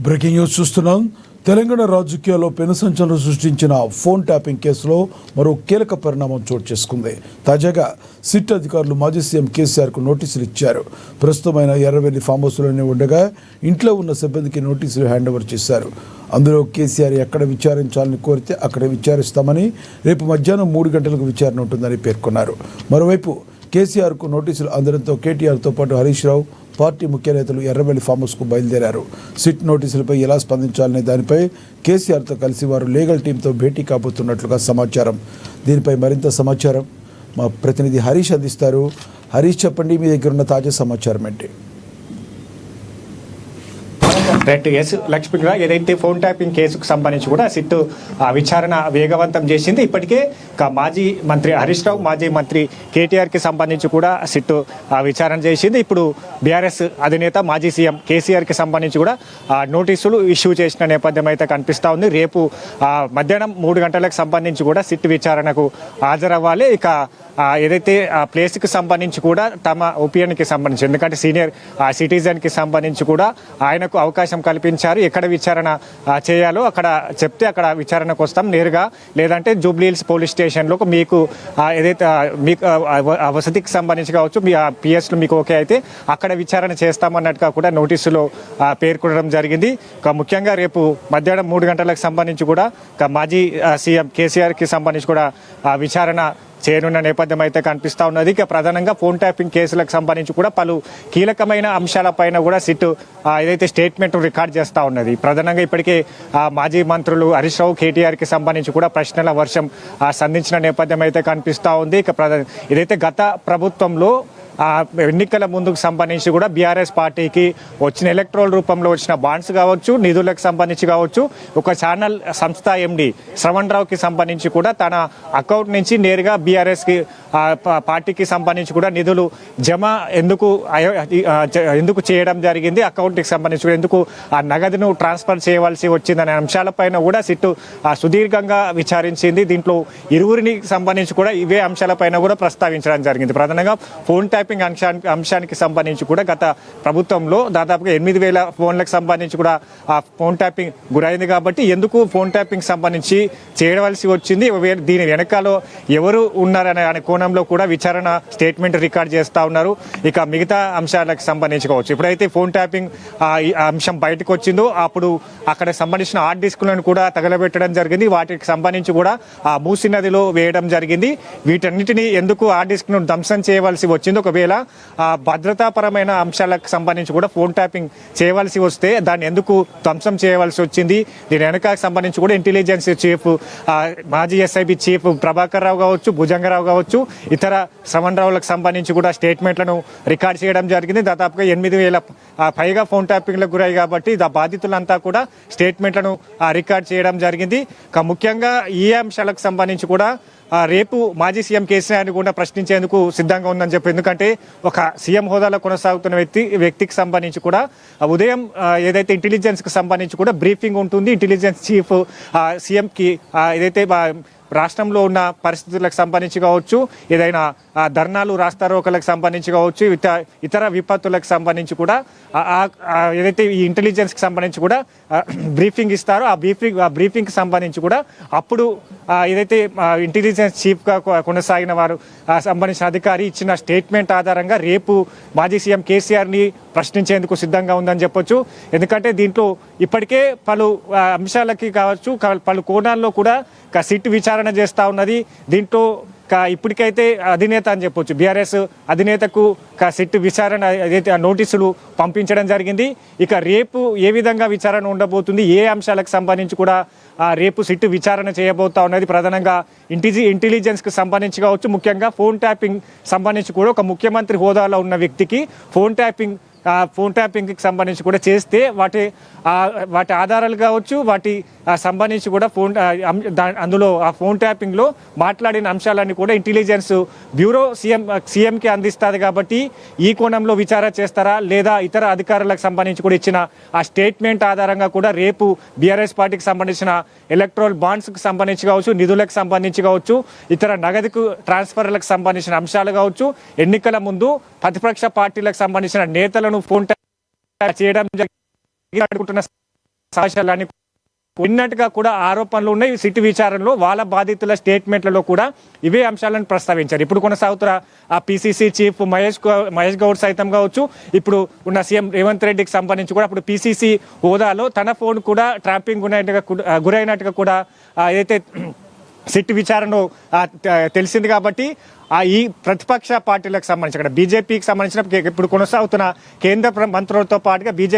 Breaking news చూస్తున్నాం. తెలంగాణ రాజకీయాల్లో పెనుసంచలనం సృష్టించిన ఫోన్ ట్యాపింగ్ కేసులో మరో కీలక పరిణామం చోటు చేసుకుంది. తాజాగా సిట్ అధికారులు మాజీ సీఎం కేసీఆర్కు నోటీసులు ఇచ్చారు. ప్రస్తుతమైన ఎర్రవెల్లి ఫామ్ హౌస్లోనే ఉండగా ఇంట్లో ఉన్న సిబ్బందికి నోటీసులు హ్యాండ్ ఓవర్ చేశారు. అందులో కేసీఆర్ ఎక్కడ విచారించాలని కోరితే అక్కడ విచారిస్తామని, రేపు మధ్యాహ్నం 3 గంటలకు విచారణ ఉంటుందని పేర్కొన్నారు. మరోవైపు కేసీఆర్కు నోటీసులు అందడంతో కేటీఆర్తో పాటు హరీష్ రావు, పార్టీ ముఖ్య నేతలు ఎర్రవెల్లి ఫామ్ హౌస్కు బయలుదేరారు. సిట్ నోటీసులపై ఎలా స్పందించాలనే దానిపై కేసీఆర్తో కలిసి వారు లీగల్ టీంతో భేటీ కాబోతున్నట్లుగా సమాచారం. దీనిపై మరింత సమాచారం మా ప్రతినిధి హరీష్ అందిస్తారు. హరీష్, చెప్పండి, మీ దగ్గర ఉన్న తాజా సమాచారం ఏంటి? రైట్. ఎస్ లక్ష్మి, ఏదైతే ఫోన్ ట్యాపింగ్ కేసుకు సంబంధించి కూడా సిట్ విచారణ వేగవంతం చేసింది. ఇప్పటికే మాజీ మంత్రి హరీష్ రావు, మాజీ మంత్రి కేటీఆర్కి సంబంధించి కూడా సిట్ విచారణ చేసింది. ఇప్పుడు బీఆర్ఎస్ అధినేత మాజీ సీఎం కేసీఆర్కి సంబంధించి కూడా నోటీసులు ఇష్యూ చేసిన నేపథ్యం అయితే కనిపిస్తూ ఉంది. రేపు మధ్యాహ్నం 3 గంటలకు సంబంధించి కూడా సిట్ విచారణకు హాజరవ్వాలి. ఇక ఏదైతే ప్లేస్కి సంబంధించి కూడా తమ ఒపీనియన్కి సంబంధించి, ఎందుకంటే సీనియర్ సిటిజన్కి సంబంధించి కూడా ఆయనకు అవకాశం కల్పించారు. ఎక్కడ విచారణ చేయాలో అక్కడ చెప్తే అక్కడ విచారణకు వస్తాం నేరుగా, లేదంటే జూబ్లీహిల్స్ పోలీస్ స్టేషన్లో మీకు ఏదైతే మీకు వసతికి సంబంధించి కావచ్చు, మీ పిఎస్లు మీకు ఓకే అయితే అక్కడ విచారణ చేస్తామన్నట్టుగా కూడా నోటీసులో పేర్కొనడం జరిగింది. ముఖ్యంగా రేపు మధ్యాహ్నం 3 గంటలకు సంబంధించి కూడా మాజీ సీఎం కేసీఆర్కి సంబంధించి కూడా విచారణ చేరున్న నేపథ్యం అయితే కనిపిస్తూ ఉన్నది. ఇక ప్రధానంగా ఫోన్ ట్యాపింగ్ కేసులకు సంబంధించి కూడా పలు కీలకమైన అంశాలపైన కూడా సిట్ ఏదైతే స్టేట్మెంట్ రికార్డ్ చేస్తూ ఉన్నది. ప్రధానంగా ఇప్పటికే మాజీ మంత్రులు హరీష్ రావు, కేటీఆర్కి సంబంధించి కూడా ప్రశ్నల వర్షం సంధించిన నేపథ్యం అయితే కనిపిస్తూ ఉంది. ఇక ఏదైతే గత ప్రభుత్వంలో ఎన్నికల ముందుకు సంబంధించి కూడా బీఆర్ఎస్ పార్టీకి వచ్చిన ఎలక్ట్రల్ రూపంలో వచ్చిన బాండ్స్ కావచ్చు, నిధులకు సంబంధించి కావచ్చు, ఒక ఛానల్ సంస్థ ఎండి శ్రవణ్ రావుకి సంబంధించి కూడా తన అకౌంట్ నుంచి నేరుగా బీఆర్ఎస్కి పార్టీకి సంబంధించి కూడా నిధులు జమ ఎందుకు చేయడం జరిగింది, అకౌంట్కి సంబంధించి కూడా ఎందుకు ఆ నగదును ట్రాన్స్ఫర్ చేయవలసి వచ్చిందనే అంశాలపైన కూడా సిట్టు సుదీర్ఘంగా విచారించింది. దీంట్లో ఇరువురిని సంబంధించి కూడా ఇవే అంశాలపైన కూడా ప్రస్తావించడం జరిగింది. ప్రధానంగా ఫోన్ ట్యాపింగ్ అంశానికి సంబంధించి కూడా గత ప్రభుత్వంలో దాదాపుగా 8,000 ఫోన్లకు సంబంధించి కూడా ఆ ఫోన్ ట్యాపింగ్ గురైంది. కాబట్టి ఎందుకు ఫోన్ ట్యాపింగ్ సంబంధించి చేయవలసి వచ్చింది, దీని వెనకాల ఎవరు ఉన్నారనే కోణంలో కూడా విచారణ స్టేట్మెంట్ రికార్డ్ చేస్తూ ఉన్నారు. ఇక మిగతా అంశాలకు సంబంధించి కావచ్చు, ఇప్పుడైతే ఫోన్ ట్యాపింగ్ అంశం బయటకు వచ్చిందో అప్పుడు అక్కడ సంబంధించిన హార్డ్ డిస్క్లను కూడా తగలబెట్టడం జరిగింది. వాటికి సంబంధించి కూడా ఆ మూసీ నదిలో వేయడం జరిగింది. వీటన్నిటిని ఎందుకు హార్డ్ డిస్క్ను ధ్వంసం చేయవలసి వచ్చింది, ఒకవేళ భద్రతాపరమైన అంశాలకు సంబంధించి కూడా ఫోన్ ట్యాపింగ్ చేయవలసి వస్తే దాన్ని ఎందుకు ధ్వంసం చేయవలసి వచ్చింది, దీని వెనక సంబంధించి కూడా ఇంటెలిజెన్స్ చీఫ్, మాజీ ఎస్ఐబి చీఫ్ ప్రభాకర్ రావు కావచ్చు, భుజంగరావు కావచ్చు, ఇతర శ్రవణ్ రావులకు సంబంధించి కూడా స్టేట్మెంట్లను రికార్డ్ చేయడం జరిగింది. దాదాపుగా 8,000 పైగా ఫోన్ ట్యాపింగ్లకు గురై కాబట్టి బాధితులంతా కూడా స్టేట్మెంట్లను రికార్డ్ చేయడం జరిగింది. ముఖ్యంగా ఈ అంశాలకు సంబంధించి కూడా రేపు మాజీ సీఎం కేసీఆర్ని కూడా ప్రశ్నించేందుకు సిద్ధంగా ఉందని చెప్పి, ఎందుకంటే ఒక సీఎం హోదాలో కొనసాగుతున్న వ్యక్తికి సంబంధించి కూడా ఉదయం ఏదైతే ఇంటెలిజెన్స్కి సంబంధించి కూడా బ్రీఫింగ్ ఉంటుంది. ఇంటెలిజెన్స్ చీఫ్ సీఎంకి ఏదైతే రాష్ట్రంలో ఉన్న పరిస్థితులకు సంబంధించి కావచ్చు, ఏదైనా ధర్నాలు, రాస్తారోకలకు సంబంధించి కావచ్చు, ఇతర విపత్తులకు సంబంధించి కూడా ఏదైతే ఈ ఇంటెలిజెన్స్కి సంబంధించి కూడా బ్రీఫింగ్ ఇస్తారో ఆ బ్రీఫింగ్కి సంబంధించి కూడా అప్పుడు ఏదైతే ఇంటెలిజెన్స్ చీఫ్గా కొనసాగిన వారు సంబంధించిన అధికారి ఇచ్చిన స్టేట్మెంట్ ఆధారంగా రేపు మాజీ సీఎం కేసీఆర్ని ప్రశ్నించేందుకు సిద్ధంగా ఉందని చెప్పొచ్చు. ఎందుకంటే దీంట్లో ఇప్పటికే పలు అంశాలకి కావచ్చు, పలు కోణాల్లో కూడా సిట్ విచారణ చేస్తూ ఉన్నది. దీంట్లో ఇప్పటికైతే అధినేత అని చెప్పొచ్చు, బీఆర్ఎస్ అధినేతకు సిట్ విచారణ ఏదైతే నోటీసులు పంపించడం జరిగింది. ఇక రేపు ఏ విధంగా విచారణ ఉండబోతుంది, ఏ అంశాలకు సంబంధించి కూడా రేపు సిట్ విచారణ చేయబోతా ఉన్నది. ప్రధానంగా ఇంటెలిజెన్స్కి సంబంధించి కావచ్చు, ముఖ్యంగా ఫోన్ ట్యాపింగ్ సంబంధించి కూడా ఒక ముఖ్యమంత్రి హోదాలో ఉన్న వ్యక్తికి ఫోన్ ట్యాపింగ్కి సంబంధించి కూడా చేస్తే వాటి ఆధారాలు కావచ్చు, వాటి సంబంధించి కూడా అందులో ఆ ఫోన్ ట్యాపింగ్లో మాట్లాడిన అంశాలన్నీ కూడా ఇంటెలిజెన్స్ బ్యూరో సీఎంకి అందిస్తుంది. కాబట్టి ఈ కోణంలో విచారణ చేస్తారా లేదా ఇతర అధికారులకు సంబంధించి కూడా ఇచ్చిన ఆ స్టేట్మెంట్ ఆధారంగా కూడా రేపు బీఆర్ఎస్ పార్టీకి సంబంధించిన ఎలక్ట్రల్ బాండ్స్కి సంబంధించి కావచ్చు, నిధులకు సంబంధించి కావచ్చు, ఇతర నగదుకు ట్రాన్స్ఫర్లకు సంబంధించిన అంశాలు కావచ్చు, ఎన్నికల ముందు ప్రతిపక్ష పార్టీలకు సంబంధించిన నేతలను ఫోన్ ట్యాప్ చేయడం జరిగింది. సమస్యలన్నీ ఉన్నట్టుగా కూడా ఆరోపణలు ఉన్నాయి. సిట్ విచారణలో వాళ్ళ బాధితుల స్టేట్మెంట్లలో కూడా ఇవే అంశాలను ప్రస్తావించారు. ఇప్పుడు కొనసాగుతున్న ఆ పిసిసి చీఫ్ మహేష్ గౌడ్ సైతం కావచ్చు, ఇప్పుడు ఉన్న సీఎం రేవంత్ రెడ్డికి సంబంధించి కూడా అప్పుడు పిసిసి హోదాలో తన ఫోన్ కూడా ట్రాపింగ్ గురైనట్టుగా కూడా ఏదైతే సిట్ విచారణలో తెలిసింది. కాబట్టి ఈ ప్రతిపక్ష పార్టీలకు సంబంధించి అక్కడ బీజేపీకి సంబంధించిన ఇప్పుడు కొనసాగుతున్న కేంద్ర మంత్రులతో పాటుగా బీజేపీ